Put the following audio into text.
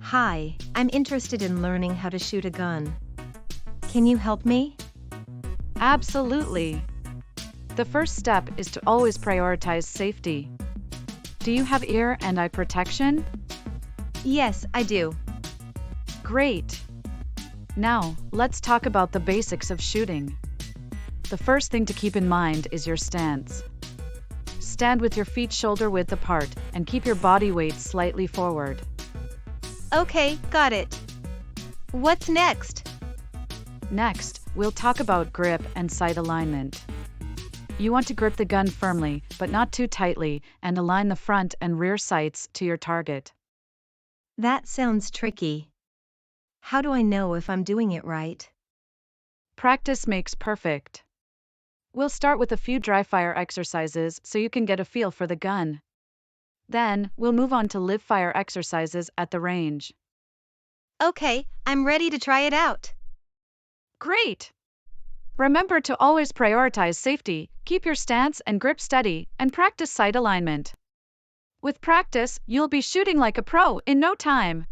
Hi, I'm interested in learning how to shoot a gun. Can you help me? Absolutely. The first step is to always prioritize safety. Do you have ear and eye protection? Yes, I do. Great. Now, let's talk about the basics of shooting. The first thing to keep in mind is your stance. Stand with your feet shoulder width apart and keep your body weight slightly forward. Okay, got it. What's next? Next, we'll talk about grip and sight alignment. You want to grip the gun firmly, but not too tightly, and align the front and rear sights to your target. That sounds tricky. How do I know if I'm doing it right? Practice makes perfect. We'll start with a few dry fire exercises so you can get a feel for the gun. Then, we'll move on to live fire exercises at the range. Okay, I'm ready to try it out. Great! Remember to always prioritize safety, keep your stance and grip steady, and practice sight alignment. With practice, you'll be shooting like a pro in no time.